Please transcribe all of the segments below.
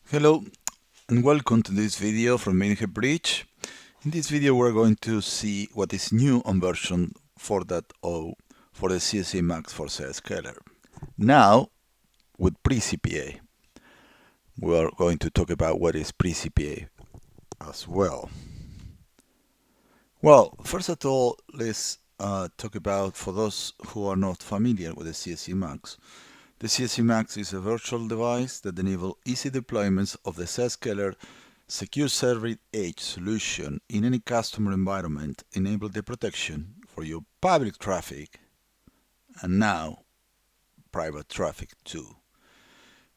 Hello and welcome to this video from Mainhead Bridge. In this video we're going to see what is new on version 4.0 for the CSC Mux for Zscaler. Now with PriCPA. We are going to talk about what is PriCPA as well. Well, first of all, let's talk about, for those who are not familiar with the CSC Mux. The CSC Mux is a virtual device that enables easy deployments of the Zscaler secure server edge solution in any customer environment, enable the protection for your public traffic and now private traffic too.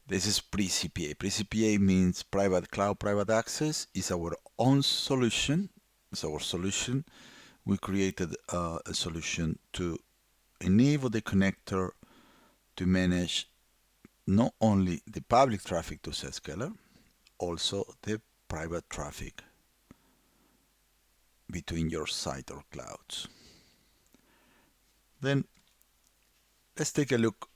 This is PriCPA. PriCPA means private cloud, private access. Is our own solution. It's our solution. We created a solution to enable the connector to manage not only the public traffic to Zscaler, also the private traffic between your site or clouds. Then let's take a look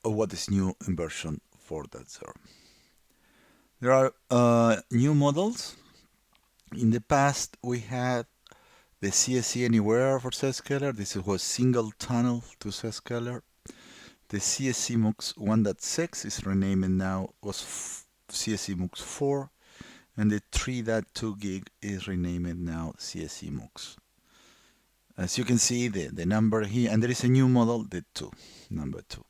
at what is new in version 4.0. There are new models. In the past, we had the CSC Anywhere for Zscaler. This was single tunnel to Zscaler. The CSC Mux 1.6 is renamed now, was CSC Mux 4, and the 3.2 gig is renamed now CSC Mux. As you can see, the number here, and there is a new model, the number 2.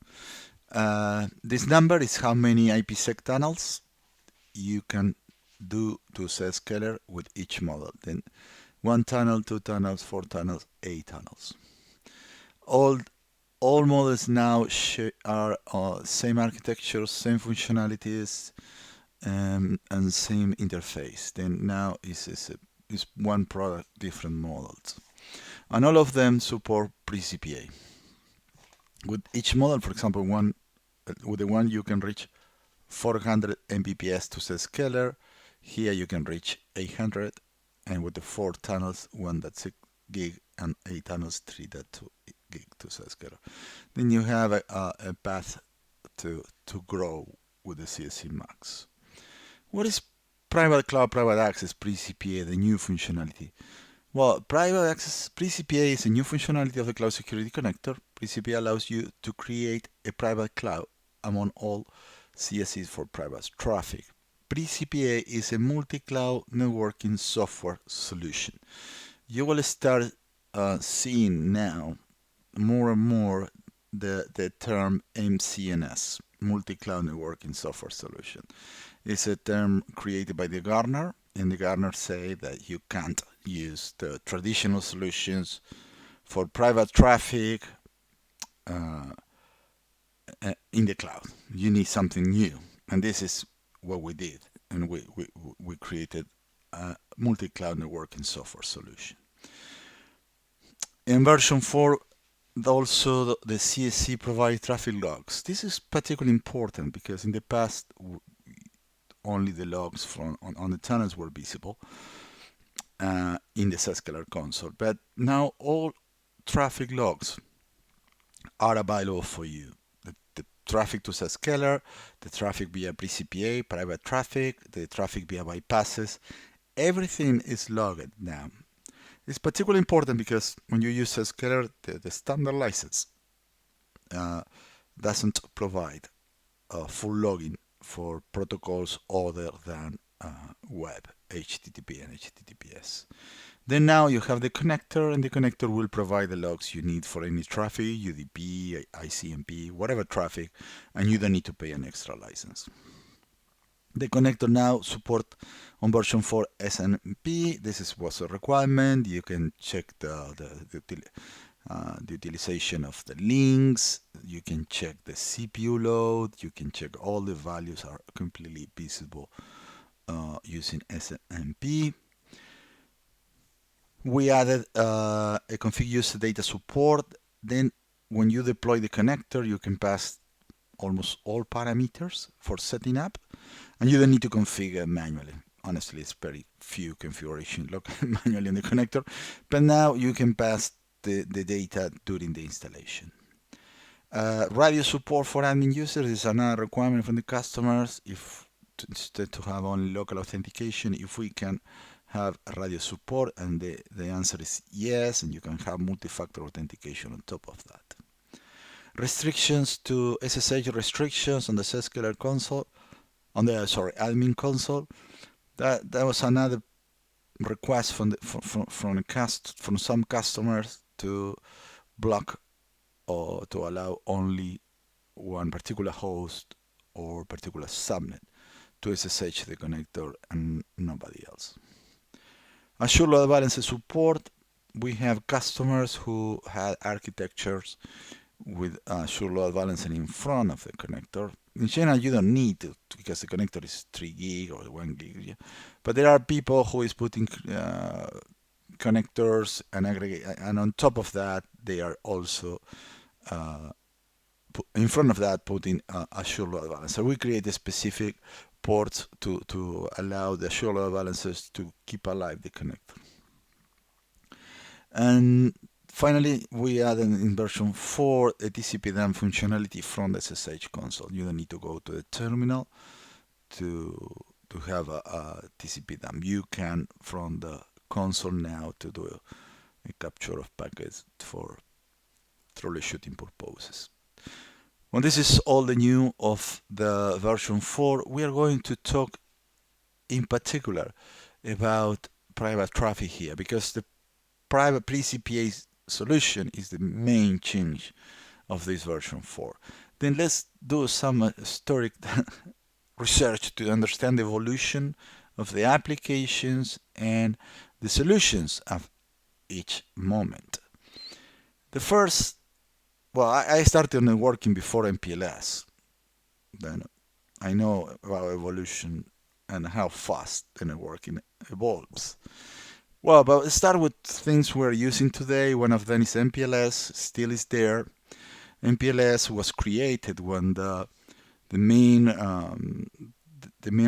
This number is how many IPsec tunnels you can do to Zscaler with each model. Then 1 tunnel, 2 tunnels, 4 tunnels, 8 tunnels. All models now are same architecture, same functionalities, and same interface. Then now is one product, different models, and all of them support PriCPA. With each model, for example, with the one you can reach 400 Mbps to Zscaler. Here you can reach 800, and with the 4 tunnels, 1.6 gig and 8 tunnels, 3.2 gig to Zscaler. Then you have a path to grow with the CSC Mux. What is private cloud, private access, PriCPA, the new functionality? Well, private access PriCPA is a new functionality of the Cloud Security Connector. PriCPA allows you to create a private cloud among all CSCs for private traffic. PriCPA is a multi-cloud networking software solution. You will start seeing now more and more the term MCNS, multi-cloud networking software solution. It's a term created by the Gartner, and the Gartner say that you can't use the traditional solutions for private traffic in the cloud. You need something new, and this is what we did, and we created a multi-cloud networking software solution. In version 4, also the CSC provides traffic logs. This is particularly important because in the past only the logs on the tunnels were visible in the Zscaler console, but now all traffic logs are available for you. The traffic to Zscaler, the traffic via PriCPA, private traffic, the traffic via bypasses, everything is logged now. It's particularly important because when you use Zscaler, the standard license doesn't provide full logging for protocols other than web, HTTP and HTTPS. Then now you have the connector, and the connector will provide the logs you need for any traffic, UDP, ICMP, whatever traffic, and you don't need to pay an extra license. The connector now support on version 4 SNMP. This was a requirement. You can check the utilization of the links. You can check the CPU load. You can check all the values are completely visible using SNMP. We added a config user data support. Then when you deploy the connector, you can pass almost all parameters for setting up, and you don't need to configure manually. Honestly, it's very few configuration manually on the connector, but now you can pass the data during the installation. Radio support for admin users is another requirement from the customers. If instead to have only local authentication, if we can have radio support, and the answer is yes, and you can have multi-factor authentication on top of that. Restrictions to SSH restrictions on the Zscaler console, on the admin console. That was another request from from some customers to block or to allow only one particular host or particular subnet to SSH the connector and nobody else. Azure Load Balancer support. We have customers who had architectures with Azure Load Balancer in front of the connector. In general, you don't need to because the connector is 3 gig or 1 gig. Yeah. But there are people who is putting connectors and aggregate, and on top of that, they are also in front of that putting Azure Load Balancer. We create a specific ports to allow the Azure Load Balancers to keep alive the connector. And finally, we added in version 4 a TCP DAM functionality from the SSH console. You don't need to go to the terminal to have a TCP DAM. You can from the console now to do a capture of packets for troubleshooting purposes. Well, this is all the new of the version 4. We are going to talk in particular about private traffic here, because the private PriCPA solution is the main change of this version 4. Then let's do some historic research to understand the evolution of the applications and the solutions of each moment. The first, well, I started working before MPLS. Then I know about evolution and how fast the networking evolves. Well, but let's start with things we're using today. One of them is MPLS, still is there. MPLS was created when the main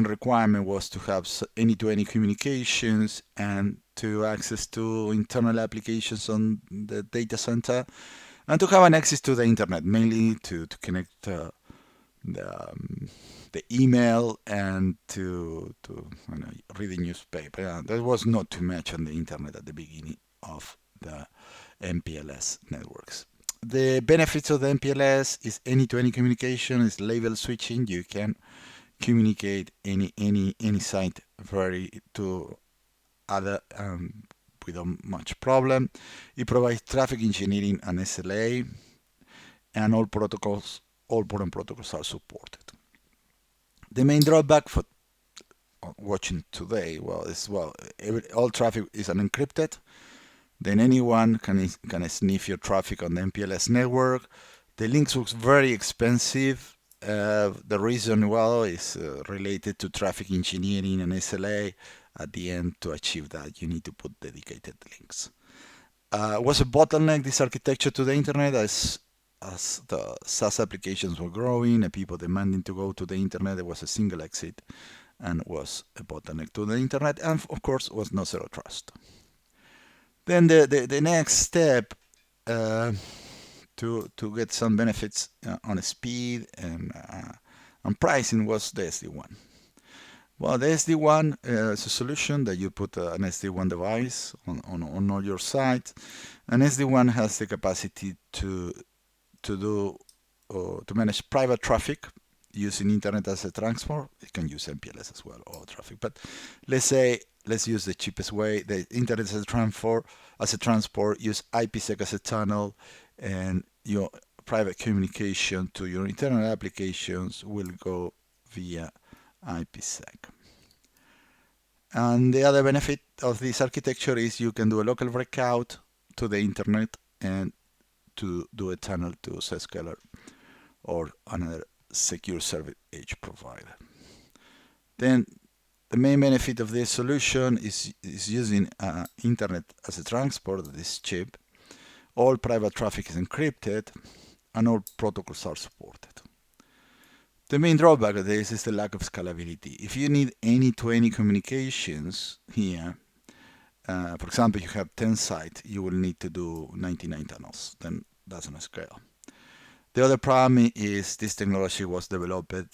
requirement was to have any-to-any communications and to access to internal applications on the data center, and to have an access to the internet, mainly to connect the email and to read the newspaper. There was not too much on the internet at the beginning of the MPLS networks. The benefits of the MPLS is any-to-any communication, is label switching. You can communicate any site to other without much problem. It provides traffic engineering and SLA, and all important protocols are supported. The main drawback for watching today, all traffic is unencrypted. Then anyone can sniff your traffic on the MPLS network. The links looks very expensive. The reason, is related to traffic engineering and SLA. At the end, to achieve that, you need to put dedicated links. Was a bottleneck, this architecture, to the internet as the SaaS applications were growing and people demanding to go to the internet. There was a single exit and was a bottleneck to the internet, and of course was no zero trust. Then the next step to get some benefits on speed and pricing was the SD-WAN. Well, the SD-WAN is a solution that you put an SD-WAN device on all your sites, and SD-WAN has the capacity to manage private traffic using internet as a transport. It can use MPLS as well, or traffic. But let's use the cheapest way. The internet as a transport, use IPsec as a tunnel, and your private communication to your internal applications will go via IPsec. And the other benefit of this architecture is you can do a local breakout to the internet and to do a tunnel to Zscaler or another secure service edge provider. Then the main benefit of this solution is using internet as a transport that is cheap. All private traffic is encrypted and all protocols are supported. The main drawback of this is the lack of scalability. If you need any-to-any communications here, for example, you have 10 sites, you will need to do 99 tunnels. Then doesn't scale. The other problem is this technology was developed in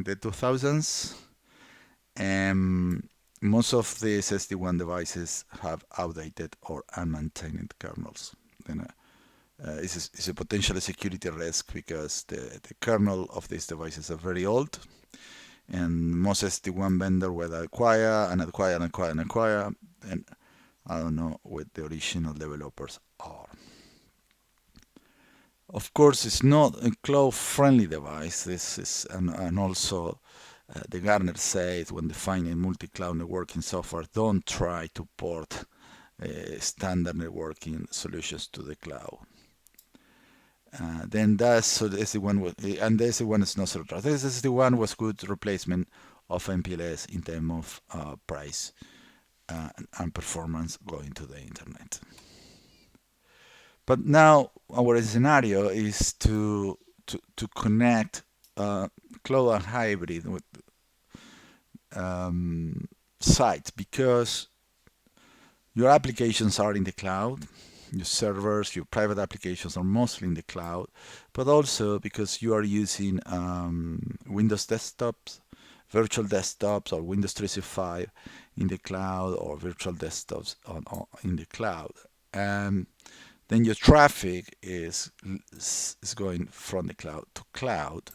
the 2000s, Most of these SD-WAN devices have outdated or unmaintained kernels. Then it's a potential security risk because the kernel of these devices are very old, and most SD-WAN vendor will acquire and acquire and acquire and acquire, and I don't know what the original developers are. Of course, it's not a cloud-friendly device. This is and also the Gartner said when defining multi-cloud networking software, don't try to port standard networking solutions to the cloud. Then that's so the SD-WAN was, and the SD-WAN is not zero trust. This SD-WAN was good replacement of MPLS in terms of price and performance going to the internet. But now our scenario is to connect cloud and hybrid with sites, because your applications are in the cloud, your servers, your private applications are mostly in the cloud, but also because you are using Windows desktops, virtual desktops, or Windows 365 in the cloud, or virtual desktops in the cloud. Then your traffic is going from the cloud to cloud,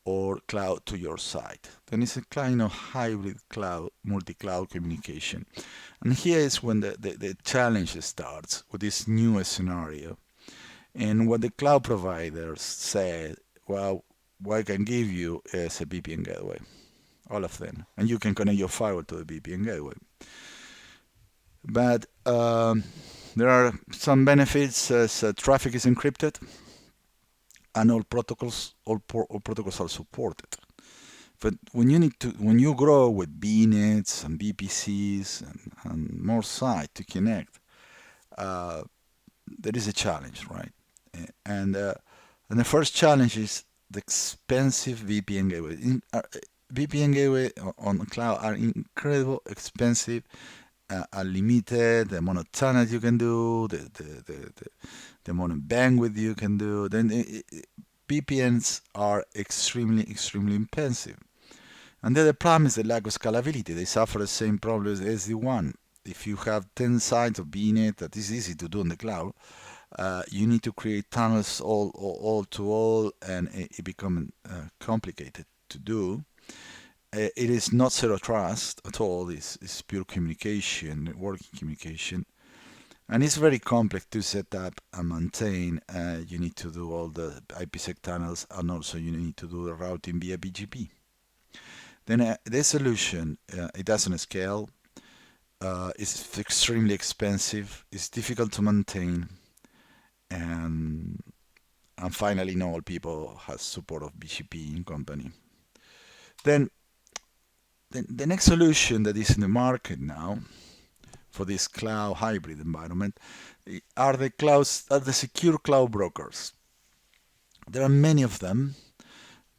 or cloud to your site. Then it's a kind of hybrid cloud, multi-cloud communication. And here is when the challenge starts with this new scenario. And what the cloud providers said, well, what I can give you is a VPN gateway, all of them. And you can connect your firewall to the VPN gateway. But there are some benefits as traffic is encrypted, and all protocols are supported. But when you grow with BNets and VPCs and more sites to connect, there is a challenge, right? And the first challenge is the expensive VPN gateway. VPN gateway on the cloud are incredible expensive, unlimited, the amount of channels you can do, the amount of bandwidth you can do. Then VPNs are extremely expensive. And the other problem is the lack of scalability. They suffer the same problem as SD-WAN. If you have 10 sites of VNet that is easy to do in the cloud, you need to create tunnels all to all, and it becomes complicated to do. It is not zero trust at all. It's pure communication, networking communication. And it's very complex to set up and maintain. You need to do all the IPsec tunnels, and also you need to do the routing via BGP. Then the solution, it doesn't scale. It's extremely expensive. It's difficult to maintain. And finally, not all people have support of BGP in company. Then the next solution that is in the market now for this cloud hybrid environment are the secure cloud brokers. There are many of them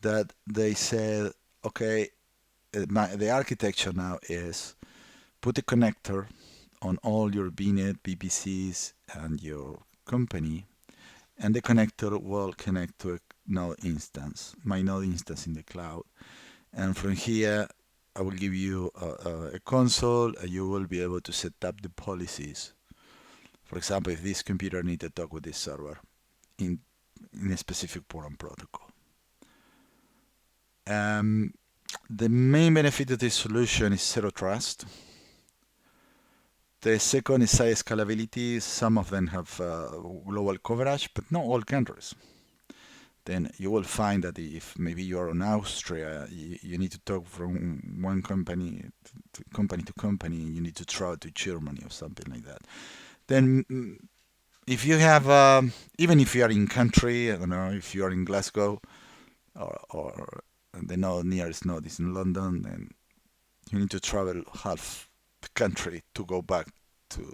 that they said, okay, the architecture now is put a connector on all your VNet, VPCs, and your company, and the connector will connect to a node instance, my node instance in the cloud. And from here, I will give you a console, and you will be able to set up the policies. For example, if this computer needs to talk with this server in a specific port and protocol. The main benefit of this solution is zero trust. The second is high scalability. Some of them have global coverage, but not all countries. Then you will find that if maybe you're in Austria, you need to talk from one company to company, you need to travel to Germany or something like that. Then if you have, even if you are in country, I don't know, if you are in Glasgow, or the nearest node is in London, then you need to travel half the country to go back to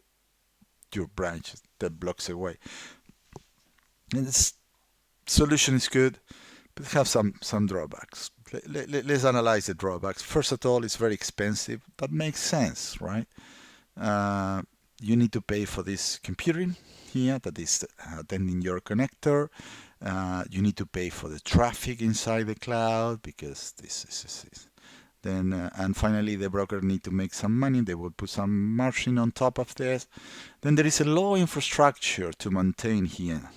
your branch that blocks away. And this solution is good, but it has some drawbacks. Let's analyze the drawbacks. First of all, it's very expensive. That makes sense, right? You need to pay for this computing here that is attending your connector. You need to pay for the traffic inside the cloud, because this is Then and finally the broker need to make some money. They will put some margin on top of this. Then there is a low infrastructure to maintain here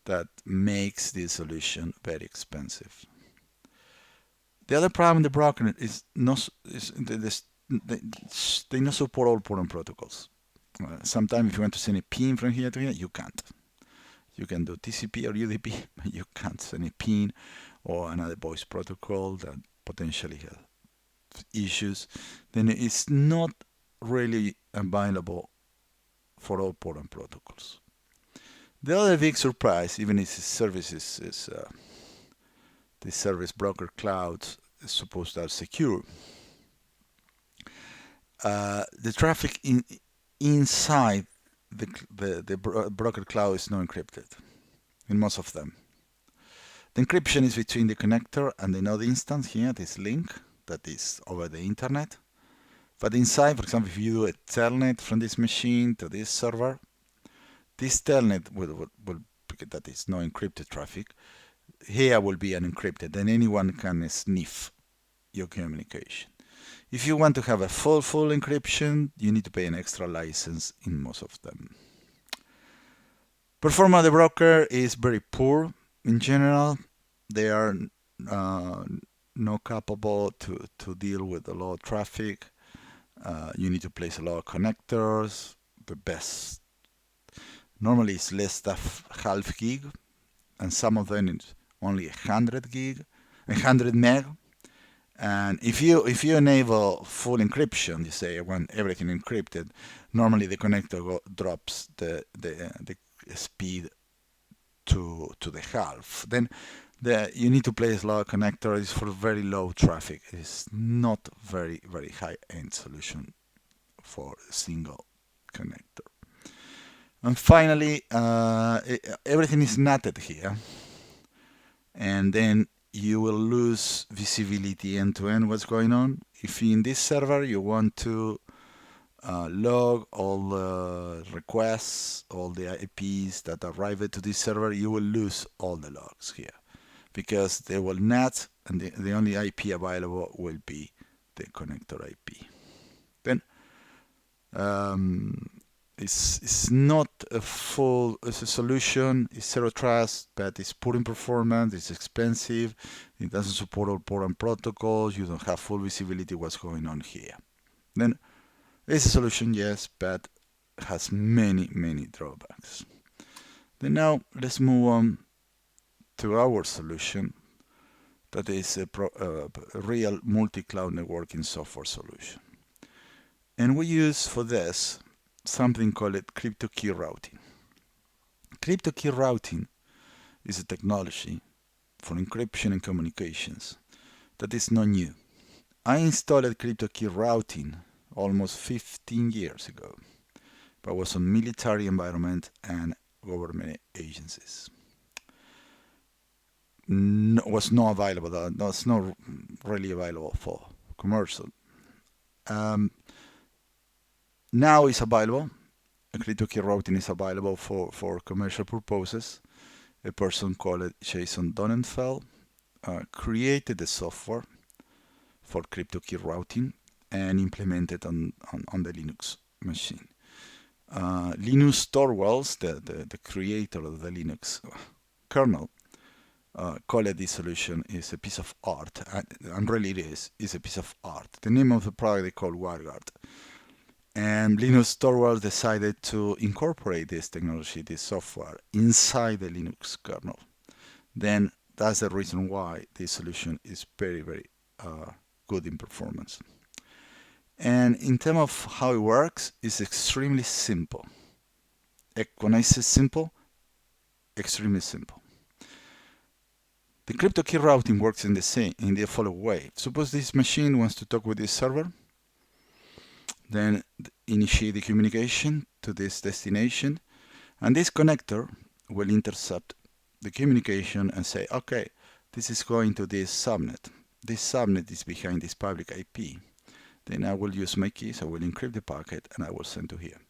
that makes this solution very expensive. The other problem with the broker is not they not support all port protocols. Sometimes if you want to send a pin from here to here, you can't. You can do TCP or UDP, but you can't send a pin or another voice protocol that potentially has issues. Then it's not really available for all port protocols. The other big surprise, even if this service is the service broker cloud is supposed to are secure, the traffic inside the broker cloud is not encrypted in most of them. The encryption is between the connector and the node instance here, this link that is over the internet. But inside, for example, if you do a telnet from this machine to this server, this telnet will that is no encrypted traffic, here will be unencrypted, and anyone can sniff your communication. If you want to have a full encryption, you need to pay an extra license in most of them. Performance of the broker is very poor in general. They are not capable to deal with a lot of traffic. You need to place a lot of connectors. The best normally is less than half gig, and some of them is only 100 meg. And if you enable full encryption, you say I want everything encrypted, normally the connector drops the speed to the half. Then you need to place a lot of connectors for very low traffic. It's not very high-end solution for a single connector. And finally, everything is NATed here, and then you will lose visibility end-to-end what's going on. If in this server you want to log all the requests, all the IPs that arrive to this server, you will lose all the logs here because they will NAT, and the only IP available will be the connector IP. Then it's not a full solution. It's zero trust, but it's poor in performance. It's expensive. It doesn't support all port protocols. You don't have full visibility what's going on here. Then it's a solution, yes, but has many drawbacks. Then now let's move on to our solution, that is a real multi-cloud networking software solution. And we use for this something called crypto key routing. Crypto key routing is a technology for encryption and communications that is not new. I installed crypto key routing almost 15 years ago, but was on military environment and government agencies. Was not available. That's not really available for commercial. Now it's available. Crypto key routing is available for commercial purposes. A person called Jason Donenfeld created the software for crypto key routing and implemented on the Linux machine. Linus Torvalds, the creator of the Linux kernel, called this solution is a piece of art, and really it is a piece of art. The name of the product they call WireGuard. And Linus Torvalds decided to incorporate this technology, this software, inside the Linux kernel. Then that's the reason why this solution is very good in performance. And in terms of how it works, it's extremely simple. When I say simple, extremely simple. The crypto key routing works in the following way. Suppose this machine wants to talk with this server, then initiate the communication to this destination, and this connector will intercept the communication and say, okay, this is going to this subnet. This subnet is behind this public IP. Then I will use my keys, I will encrypt the packet, and I will send to here.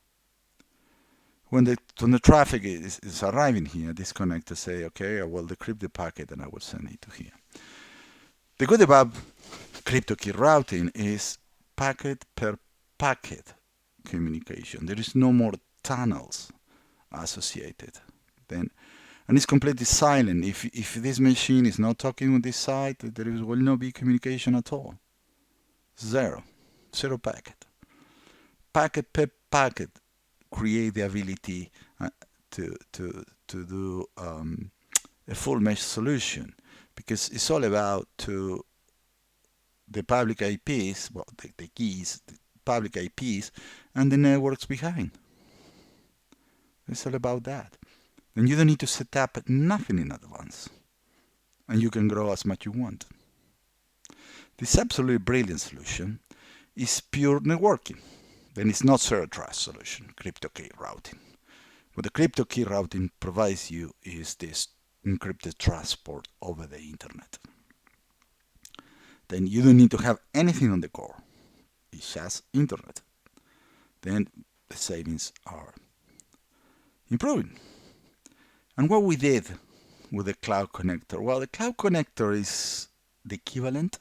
When the traffic is arriving here, this connector say, okay, I will decrypt the packet and I will send it to here. The good about crypto key routing is packet per packet communication. There is no more tunnels associated. Then, and it's completely silent. If this machine is not talking with this side, will not be communication at all. Zero packet. Packet per packet create the ability to do a full mesh solution, because it's all about the public IPs, well, the keys, the public IPs, and the networks behind. It's all about that. Then you don't need to set up nothing in advance, and you can grow as much you want. This absolutely brilliant solution is pure networking. Then it's not zero trust solution, crypto key routing. What the crypto key routing provides you is this encrypted transport over the internet. Then you don't need to have anything on the core. It's just internet. Then the savings are improving. And what we did with the cloud connector? Well, the cloud connector is the equivalent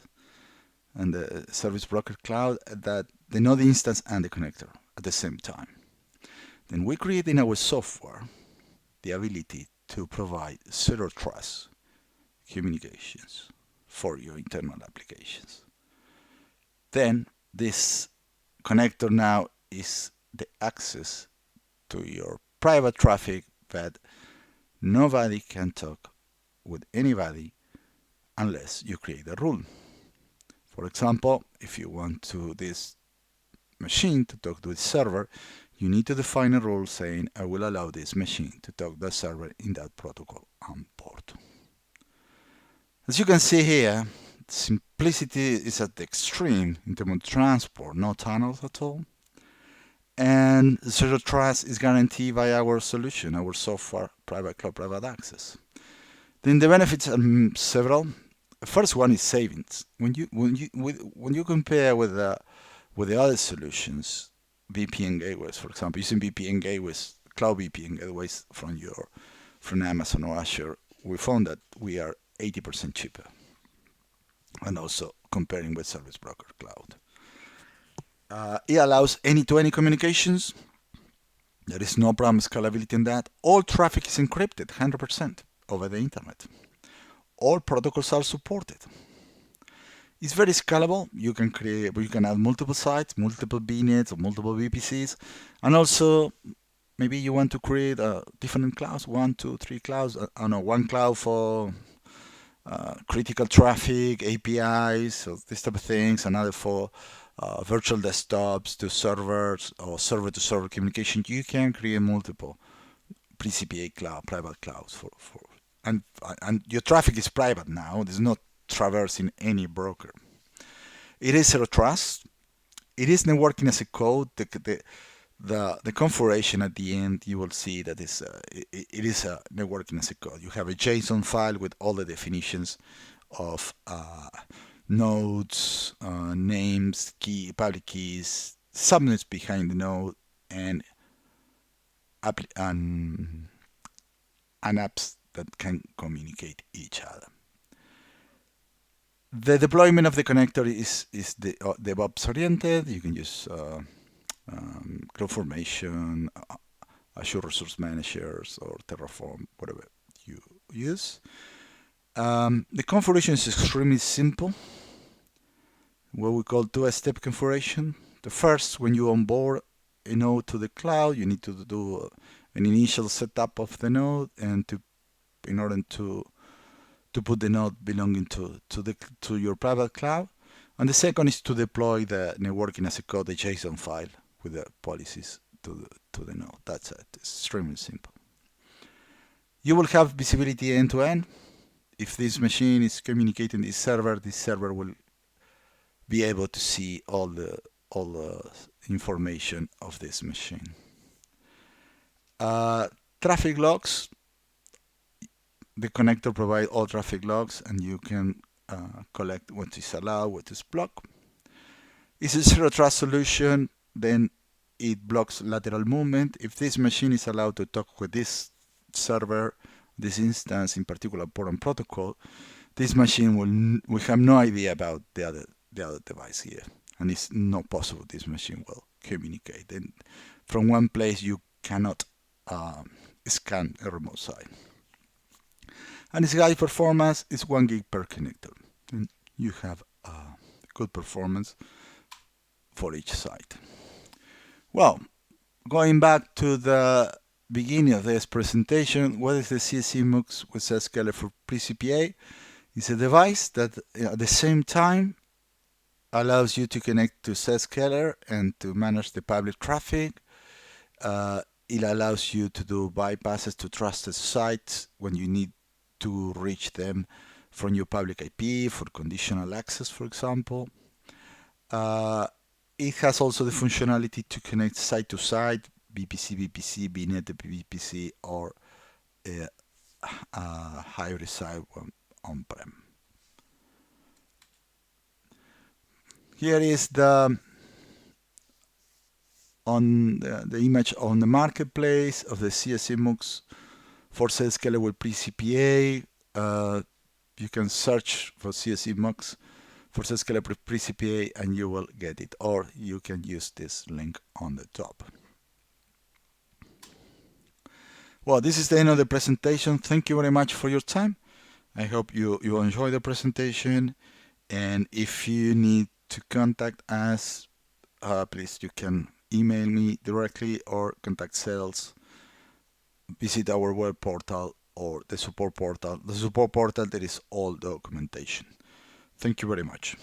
and the service broker cloud that they know the instance and the connector at the same time. Then we create in our software the ability to provide zero trust communications for your internal applications. Then this connector now is the access to your private traffic that nobody can talk with anybody unless you create a rule. For example, if you want this machine to talk to the server, you need to define a rule saying, I will allow this machine to talk to the server in that protocol and port. As you can see here, simplicity is at the extreme in terms of transport, no tunnels at all. And zero trust is guaranteed by our solution, our software, private cloud, private access. Then the benefits are several. The first one is savings. When you compare with the other solutions, VPN gateways, for example, using VPN gateways, cloud VPN gateways from Amazon or Azure, we found that we are 80% cheaper. And also comparing with Service Broker Cloud. It allows any-to-any communications. There is no problem scalability in that. All traffic is encrypted 100% over the internet. All protocols are supported. It's very scalable. You can add multiple sites, multiple VNets or multiple VPCs, and also maybe you want to create different clouds, 1, 2, 3 clouds. I don't know, one cloud for critical traffic, APIs, so this type of things, another for virtual desktops to servers or server-to-server communication. You can create multiple PriCPA cloud, private clouds and your traffic is private now. There's not traversing any broker. It is zero trust. It is networking as a code. The configuration at the end, you will see that it is a networking as a code. You have a JSON file with all the definitions of nodes, names, public keys, subnets behind the node, and apps that can communicate each other. The deployment of the connector is DevOps oriented. You can use CloudFormation, Azure Resource Managers, or Terraform, whatever you use. The configuration is extremely simple. What we call two-step configuration. The first, when you onboard a node to the cloud, you need to do an initial setup of the node, and in order to put the node belonging to your private cloud. And the second is to deploy the networking as a code, the JSON file with the policies to the node. That's it. It's extremely simple. You will have visibility end to end. If this machine is communicating this server will be able to see all the information of this machine. Traffic logs. The connector provides all traffic logs, and you can collect what is allowed, what is blocked. It's a zero trust solution. Then it blocks lateral movement. If this machine is allowed to talk with this server, this instance in particular port and protocol, this machine will have no idea about the other the other device here. And it's not possible this machine will communicate. And from one place you cannot scan a remote site. And its high performance is 1 gig per connector. And you have good performance for each site. Well, going back to the beginning of this presentation, what is the CSC Mux with Zscaler for PriCPA? It's a device that at the same time allows you to connect to Zscaler and to manage the public traffic. It allows you to do bypasses to trusted sites when you need to reach them from your public IP for conditional access, for example. It has also the functionality to connect site to site, VPC, VPC, VNet, VPC, or a hybrid site on-prem. Here is the image on the marketplace of the CSC Mux for Zscaler with PriCPA. You can search for CSC Mux for Zscaler with PriCPA and you will get it, or you can use this link on the top. Well, this is the end of the presentation. Thank you very much for your time. I hope you enjoy the presentation, and if you need to contact us, please you can email me directly or contact sales. Visit our web portal or the support portal. The support portal, there is all documentation. Thank you very much.